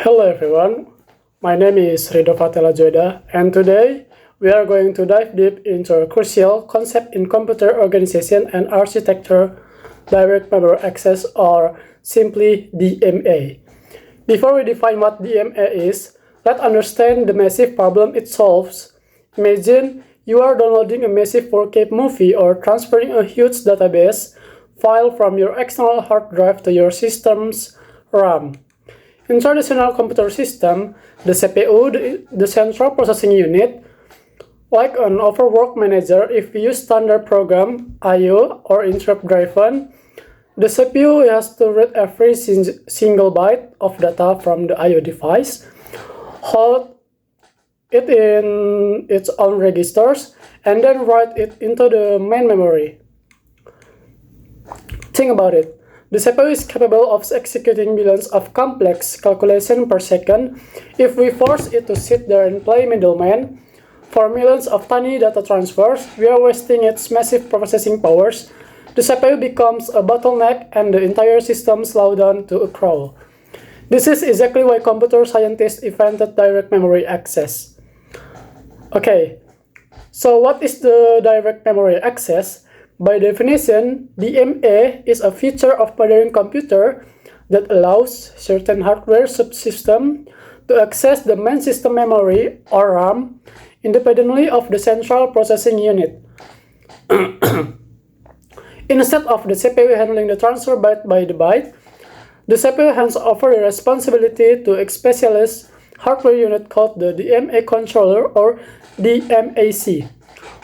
Hello everyone, my name is Rido Fatela Joda, and today we are going to dive deep into a crucial concept in computer organization and architecture, direct memory access, or simply DMA. Before we define what DMA is, let's understand the massive problem it solves. Imagine you are downloading a massive 4K movie or transferring a huge database file from your external hard drive to your system's RAM. In traditional computer system, the CPU, the central processing unit, like an overwork manager, if we use standard program, I/O, or interrupt driven, the CPU has to read every single byte of data from the I/O device, hold it in its own registers, and then write it into the main memory. Think about it. The CPU is capable of executing billions of complex calculations per second. If we force it to sit there and play middleman for millions of tiny data transfers, we are wasting its massive processing powers. The CPU becomes a bottleneck and the entire system slows down to a crawl. This is exactly why computer scientists invented direct memory access. Okay, so what is the direct memory access? By definition, DMA is a feature of modern computer that allows certain hardware subsystem to access the main system memory or RAM independently of the central processing unit. Instead of the CPU handling the transfer byte by the byte, the CPU hands over the responsibility to a specialist hardware unit called the DMA controller or DMAC.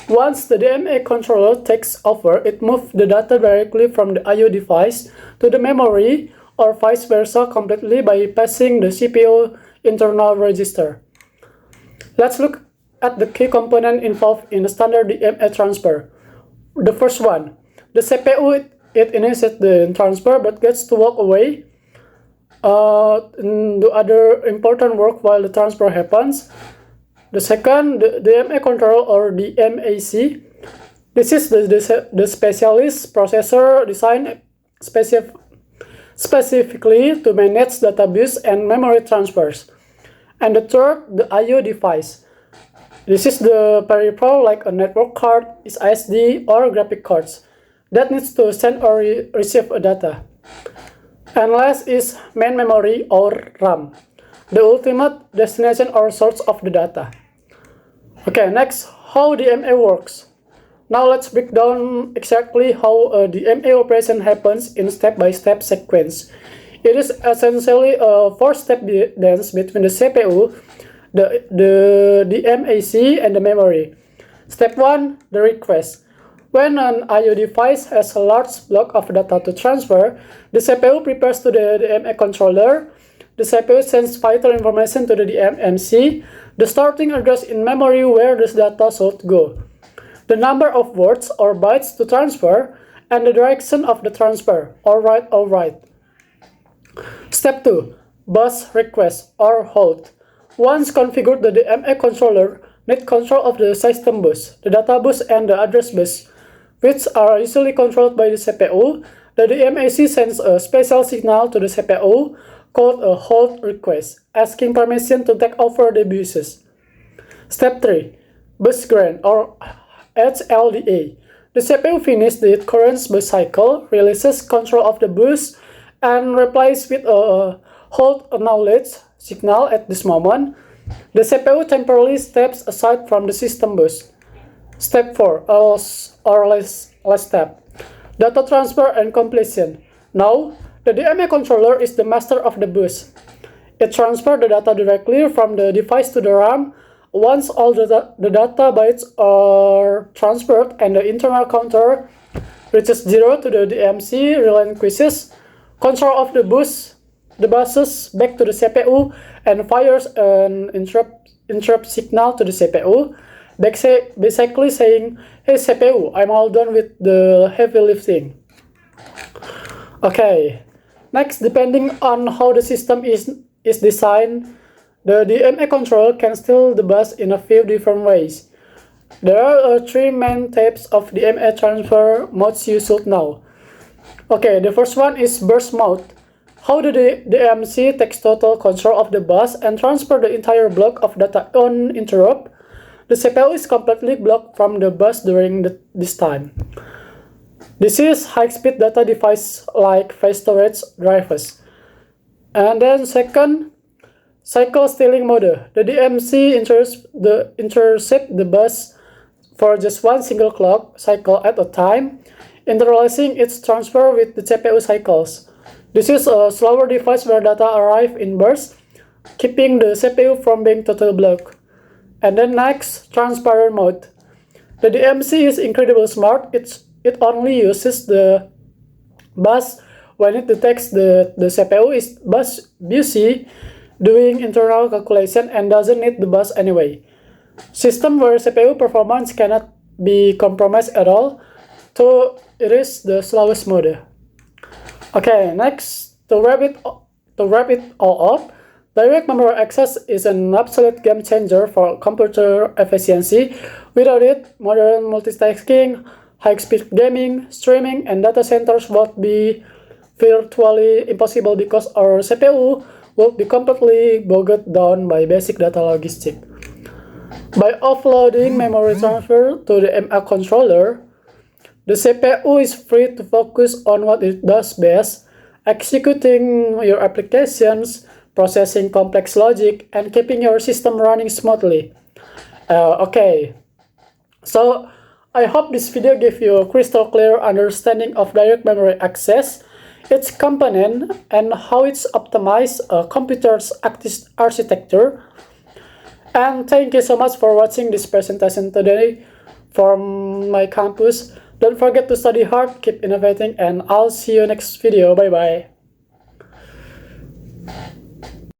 Once the DMA controller takes over, it moves the data directly from the I/O device to the memory or vice versa completely by passing the CPU internal register. Let's look at the key component involved in the standard DMA transfer. The first one, the CPU, it initiates the transfer but gets to walk away and do other important work while the transfer happens. The second, the DMA controller or DMAC. This is the specialist processor designed specifically to manage database and memory transfers. And the third, the I/O device. This is the peripheral like a network card, SSD, or graphic cards that needs to send or receive a data. And last is main memory or RAM, the ultimate destination or source of the data. Okay, next, how DMA works. Now let's break down exactly how a DMA operation happens in step-by-step sequence. It is essentially a four-step dance between the CPU, the DMAC, and the memory. Step 1, the request. When an I/O device has a large block of data to transfer, the CPU prepares to the DMA controller. The CPU sends vital information to the DMAC, the starting address in memory where this data should go, the number of words or bytes to transfer, and the direction of the transfer, or write or write. Step 2, bus request or hold. Once configured, the DMA controller needs control of the system bus, the data bus, and the address bus, which are usually controlled by the CPU. The DMAC sends a special signal to the CPU called a hold request, asking permission to take over the buses. Step 3, bus grant or HLDA. The CPU finishes the current bus cycle, releases control of the bus, and replies with a hold acknowledge signal at this moment. The CPU temporarily steps aside from the system bus. Step 4, last step, data transfer and completion. Now, the DMA controller is the master of the bus. It transfers the data directly from the device to the RAM. Once all the data bytes are transferred and the internal counter reaches 0 to the DMC relinquishes control of the buses back to the CPU and fires an interrupt signal to the CPU, basically saying, "Hey CPU, I'm all done with the heavy lifting." Okay. Next, depending on how the system is designed, the DMA controller can steal the bus in a few different ways. There are three main types of DMA transfer modes you should know. Okay, the first one is burst mode. How do the DMC takes total control of the bus and transfer the entire block of data uninterrupted? The CPU is completely blocked from the bus during this time. This is high-speed data device like fast storage drivers. And then second, cycle stealing mode. The DMC intercept the bus for just one single clock cycle at a time, interlacing its transfer with the CPU cycles. This is a slower device where data arrive in bursts, keeping the CPU from being totally blocked. And then next, transparent mode. The DMC is incredibly smart. It only uses the bus when it detects the CPU is busy doing internal calculation and doesn't need the bus anyway. System where CPU performance cannot be compromised at all, so it is the slowest mode. Okay, next, to wrap it all up, direct memory access is an absolute game changer for computer efficiency. Without it, modern multitasking, high-speed gaming, streaming, and data centers would be virtually impossible because our CPU would be completely bogged down by basic data logistics. By offloading memory transfer to the MA controller, the CPU is free to focus on what it does best, executing your applications, processing complex logic, and keeping your system running smoothly. Okay, so I hope this video gave you a crystal clear understanding of direct memory access, its component, and how it's optimized a computer's architecture. And thank you so much for watching this presentation today from my campus. Don't forget to study hard, keep innovating, and I'll see you next video. Bye bye.